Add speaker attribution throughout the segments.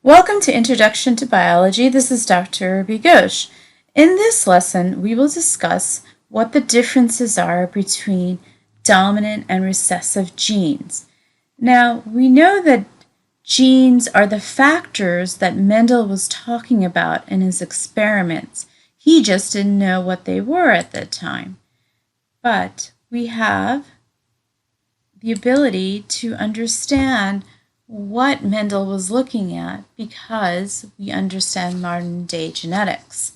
Speaker 1: Welcome to Introduction to Biology. This is Dr. Urbi.Ghosh. In this lesson, we will discuss what the differences are between dominant and recessive genes. Now, we know that genes are the factors that Mendel was talking about in his experiments. He just didn't know what they were at that time. But we have the ability to understand what Mendel was looking at because we understand modern day genetics.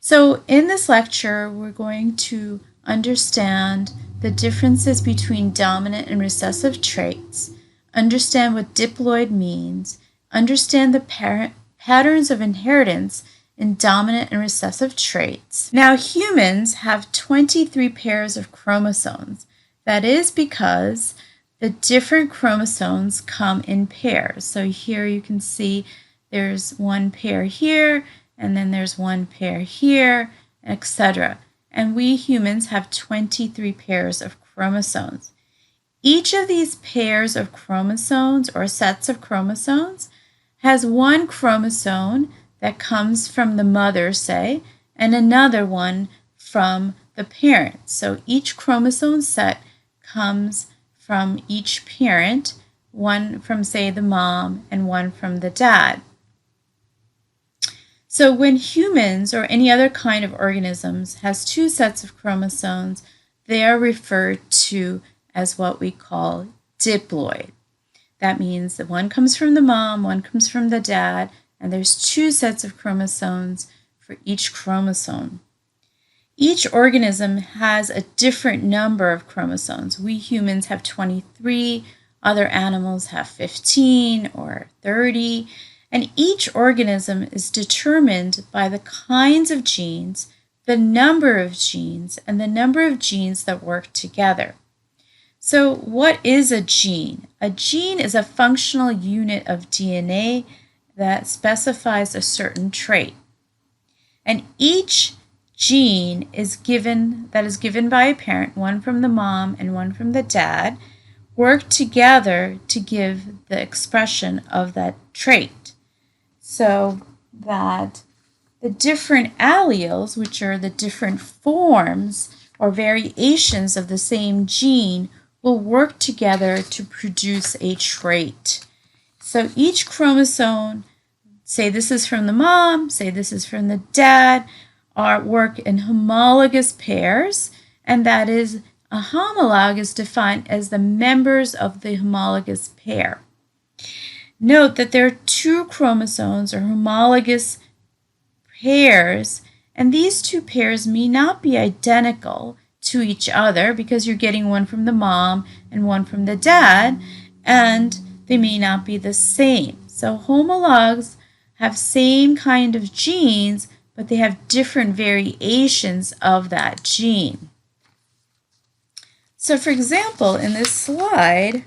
Speaker 1: So in this lecture, we're going to understand the differences between dominant and recessive traits, understand what diploid means, understand the patterns of inheritance in dominant and recessive traits. Now, humans have 23 pairs of chromosomes. That is because the different chromosomes come in pairs. So here you can see there's one pair here, and then there's one pair here, etc. And we humans have 23 pairs of chromosomes. Each of these pairs of chromosomes or sets of chromosomes has one chromosome that comes from the mother, say, and another one from the parent. So each chromosome set comes from each parent, one from, say, the mom and one from the dad. So when humans or any other kind of organisms has two sets of chromosomes, they are referred to as what we call diploid. That means that one comes from the mom, one comes from the dad, and there's two sets of chromosomes for each chromosome. Each organism has a different number of chromosomes. We humans have 23, other animals have 15 or 30, and each organism is determined by the kinds of genes, the number of genes, and the number of genes that work together. So what is a gene? A gene is a functional unit of DNA that specifies a certain trait. And each gene is given by a parent, one from the mom and one from the dad, work together to give the expression of that trait. So that the different alleles, which are the different forms or variations of the same gene, will work together to produce a trait. So each chromosome, say this is from the mom, say this is from the dad, work in homologous pairs, and that is a homolog is defined as the members of the homologous pair. Note that there are two chromosomes or homologous pairs, and these two pairs may not be identical to each other because you're getting one from the mom and one from the dad, and they may not be the same. So homologs have same kind of genes, but they have different variations of that gene. So for example, in this slide,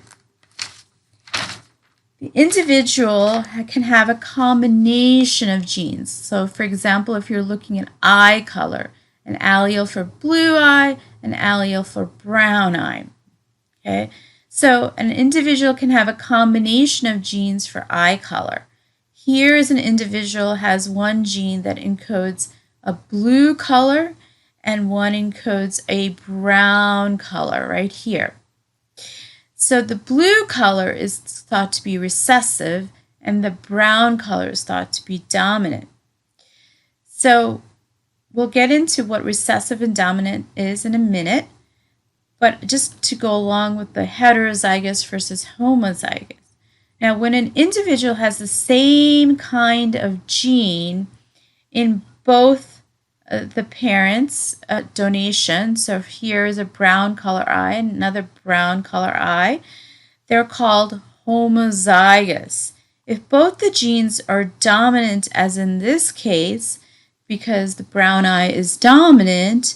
Speaker 1: the individual can have a combination of genes. So for example, if you're looking at eye color, an allele for blue eye, an allele for brown eye. Okay, so an individual can have a combination of genes for eye color. Here is an individual has one gene that encodes a blue color and one encodes a brown color right here. So the blue color is thought to be recessive and the brown color is thought to be dominant. So we'll get into what recessive and dominant is in a minute, but just to go along with the heterozygous versus homozygous. Now, when an individual has the same kind of gene in both the parents' donation, so here is a brown color eye and another brown color eye, they're called homozygous. If both the genes are dominant, as in this case, because the brown eye is dominant,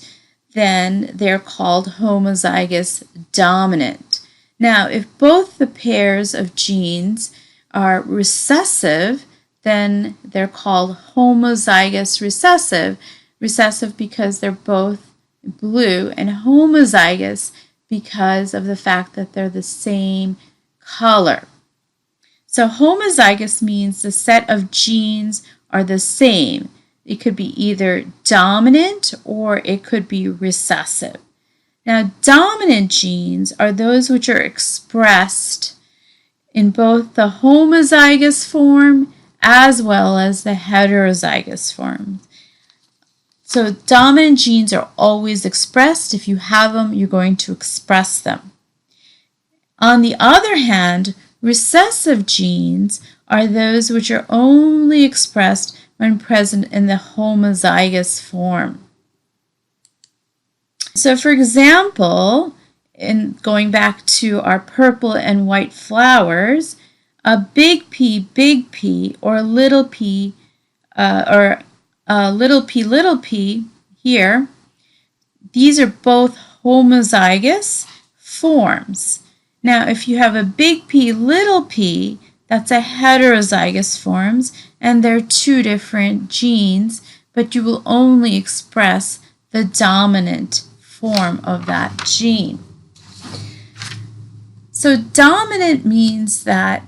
Speaker 1: then they're called homozygous dominant. Now, if both the pairs of genes are recessive, then they're called homozygous recessive. Recessive because they're both blue, and homozygous because of the fact that they're the same color. So homozygous means the set of genes are the same. It could be either dominant or it could be recessive. Now, dominant genes are those which are expressed in both the homozygous form as well as the heterozygous form. So dominant genes are always expressed. If you have them, you're going to express them. On the other hand, recessive genes are those which are only expressed when present in the homozygous form. So for example, in going back to our purple and white flowers, a big P, or little p, little p here, these are both homozygous forms. Now, if you have a big P, little p, that's a heterozygous forms, and they're two different genes, but you will only express the dominant form of that gene. So dominant means that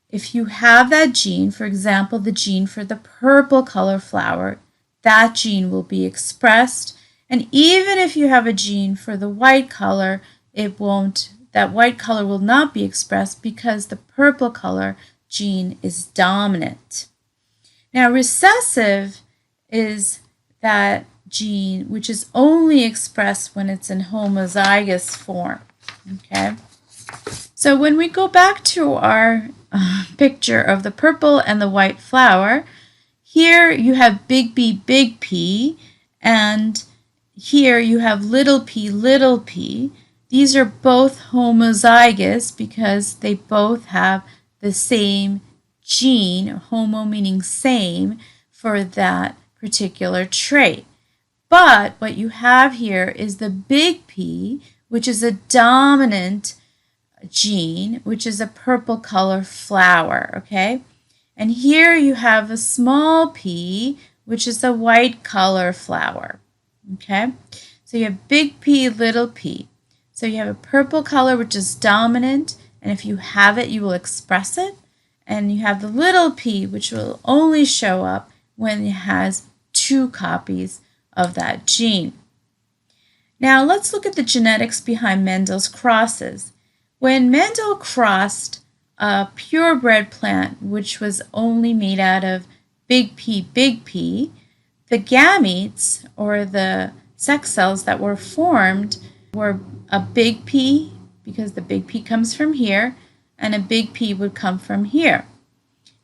Speaker 1: if you have that gene, for example, the gene for the purple color flower, that gene will be expressed. And even if you have a gene for the white color, that white color will not be expressed because the purple color gene is dominant. Now, recessive is that gene which is only expressed when it's in homozygous form. Okay? So when we go back to our picture of the purple and the white flower, here you have big P, and here you have little p. These are both homozygous because they both have the same gene, homo meaning same, for that particular trait. But what you have here is the big P, which is a dominant gene, which is a purple color flower, okay? And here you have a small p, which is a white color flower, okay? So you have big P, little p. So you have a purple color, which is dominant, and if you have it, you will express it. And you have the little p, which will only show up when it has two copies of that gene. Now let's look at the genetics behind Mendel's crosses. When Mendel crossed a purebred plant, which was only made out of big P, the gametes, or the sex cells that were formed, were a big P, because the big P comes from here, and a big P would come from here.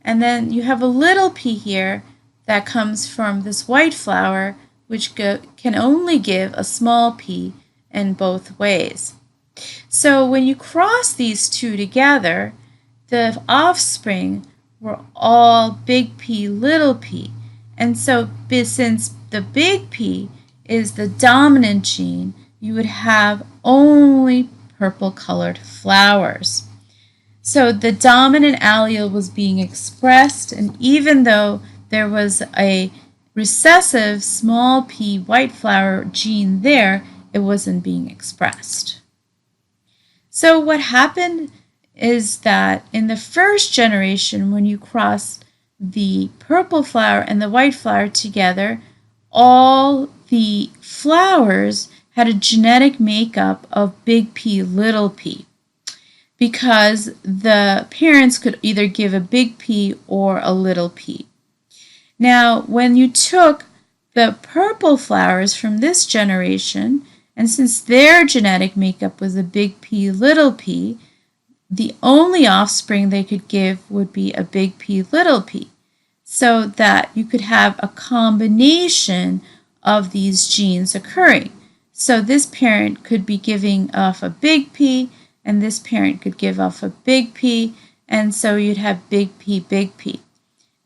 Speaker 1: And then you have a little p here that comes from this white flower, which can only give a small p in both ways. So when you cross these two together, the offspring were all big P, little p. And so since the big P is the dominant gene, you would have only purple colored flowers. So the dominant allele was being expressed, and even though there was a recessive small p white flower gene there, it wasn't being expressed. So what happened is that in the first generation, when you cross the purple flower and the white flower together, all the flowers had a genetic makeup of big P, little p, because the parents could either give a big P or a little p. Now, when you took the purple flowers from this generation, and since their genetic makeup was a big P, little p, the only offspring they could give would be a big P, little p, so that you could have a combination of these genes occurring. So this parent could be giving off a big P, and this parent could give off a big P, and so you'd have big P, big P.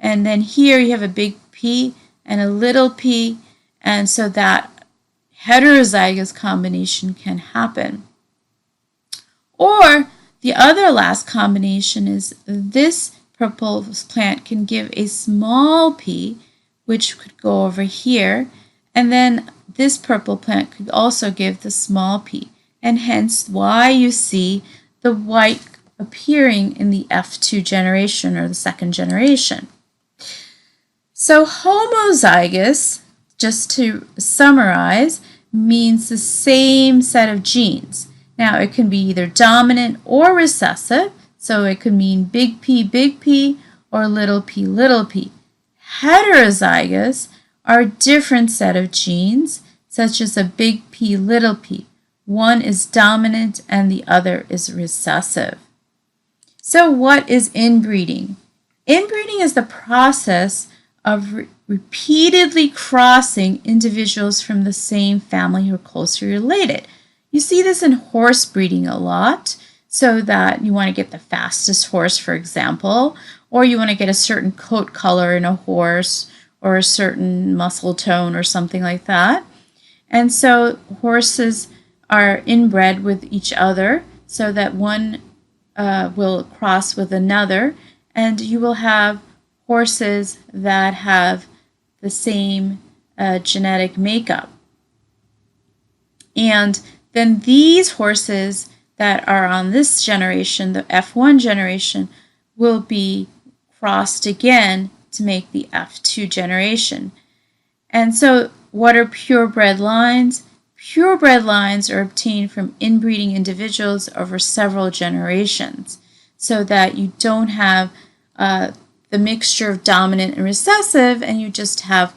Speaker 1: And then here you have a big P and a little p, and so that heterozygous combination can happen. Or the other last combination is this purple plant can give a small p, which could go over here, and then this purple plant could also give the small p, and hence why you see the white appearing in the F2 generation or the second generation. So homozygous, just to summarize, means the same set of genes. Now it can be either dominant or recessive, so it could mean big P or little p. Heterozygous are a different set of genes, such as a big P, little p. One is dominant and the other is recessive. So what is inbreeding? Inbreeding is the process of repeatedly crossing individuals from the same family who are closely related. You see this in horse breeding a lot, so that you want to get the fastest horse, for example, or you want to get a certain coat color in a horse or a certain muscle tone or something like that. And so horses are inbred with each other so that one will cross with another, and you will have horses that have the same genetic makeup. And then these horses that are on this generation, the F1 generation, will be crossed again to make the F2 generation. And so what are purebred lines? Purebred lines are obtained from inbreeding individuals over several generations, so that you don't have the mixture of dominant and recessive, and you just have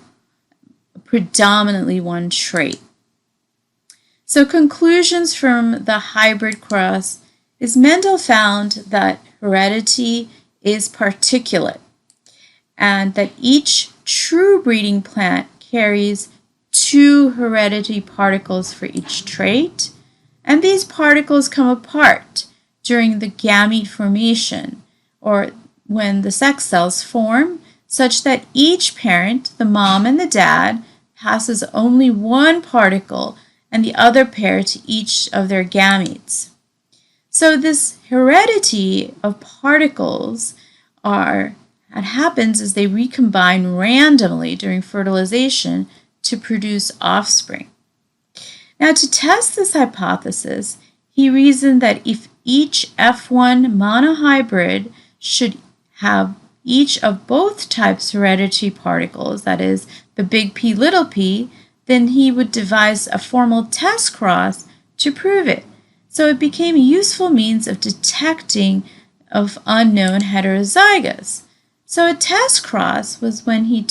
Speaker 1: predominantly one trait. So conclusions from the hybrid cross is Mendel found that heredity is particulate, and that each true breeding plant carries 2 heredity particles for each trait, and these particles come apart during the gamete formation, or when the sex cells form, such that each parent, the mom and the dad, passes only one particle and the other pair to each of their gametes. So this heredity of particles what happens is they recombine randomly during fertilization to produce offspring. Now, to test this hypothesis, he reasoned that if each F1 monohybrid should have each of both types hereditary particles, that is, the big P, little p, then he would devise a formal test cross to prove it. So it became a useful means of detecting of unknown heterozygous. So a test cross was when he'd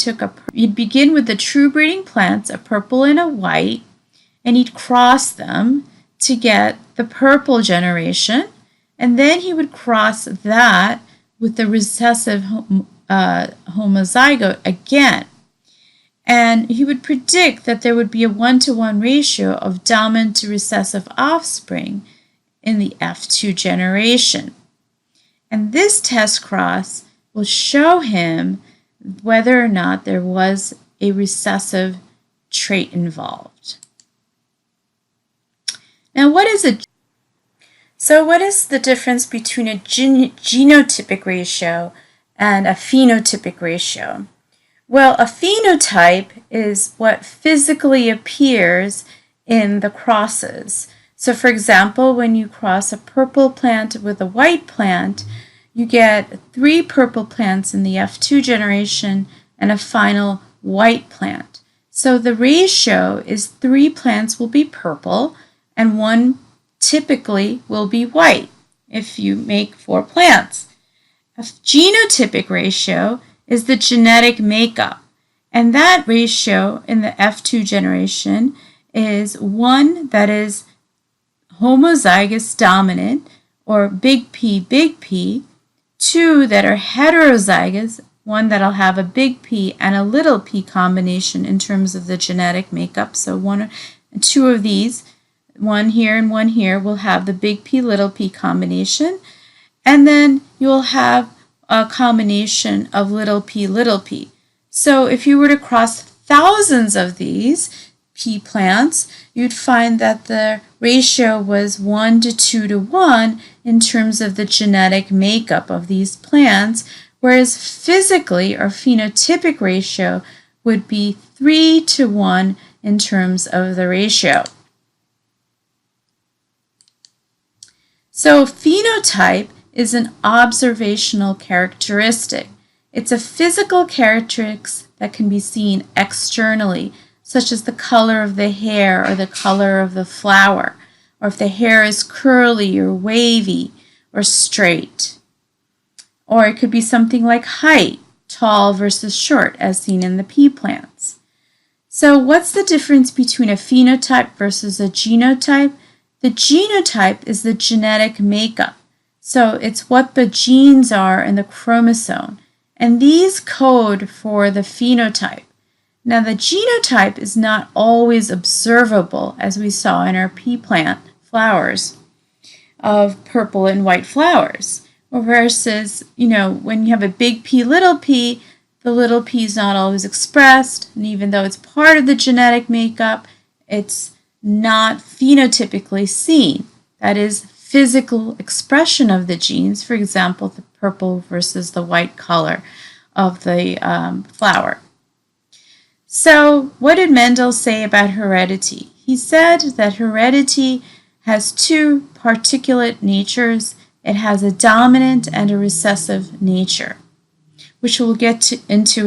Speaker 1: begin with the true breeding plants, a purple and a white, and he'd cross them to get the purple generation, and then he would cross that with the recessive homozygote again. And he would predict that there would be a 1-to-1 ratio of dominant to recessive offspring in the F2 generation. And this test cross will show him whether or not there was a recessive trait involved. Now, what is the difference between a genotypic ratio and a phenotypic ratio? Well, a phenotype is what physically appears in the crosses. So, for example, when you cross a purple plant with a white plant, you get 3 purple plants in the F2 generation and a final white plant. So the ratio is 3 plants will be purple and 1 typically will be white if you make 4 plants. A genotypic ratio is the genetic makeup, and that ratio in the F2 generation is 1 that is homozygous dominant, or big P, 2 that are heterozygous, 1 that'll have a big P and a little p combination in terms of the genetic makeup. So 2 of these, 1 here and 1 here, will have the big P, little p combination. And then you'll have a combination of little p. So if you were to cross thousands of these pea plants, you'd find that the ratio was 1 to 2 to 1 in terms of the genetic makeup of these plants, whereas physically or phenotypic ratio would be 3 to 1 in terms of the ratio. So phenotype is an observational characteristic. It's a physical characteristic that can be seen externally, such as the color of the hair or the color of the flower, or if the hair is curly or wavy or straight. Or it could be something like height, tall versus short, as seen in the pea plants. So what's the difference between a phenotype versus a genotype? The genotype is the genetic makeup. So it's what the genes are in the chromosome. And these code for the phenotype. Now the genotype is not always observable, as we saw in our pea plant flowers of purple and white flowers. Versus, when you have a big pea, the little p is not always expressed, and even though it's part of the genetic makeup, it's not phenotypically seen. That is physical expression of the genes, for example, the purple versus the white color of the flower. So what did Mendel say about heredity? He said that heredity has two particulate natures. It has a dominant and a recessive nature, which we'll get into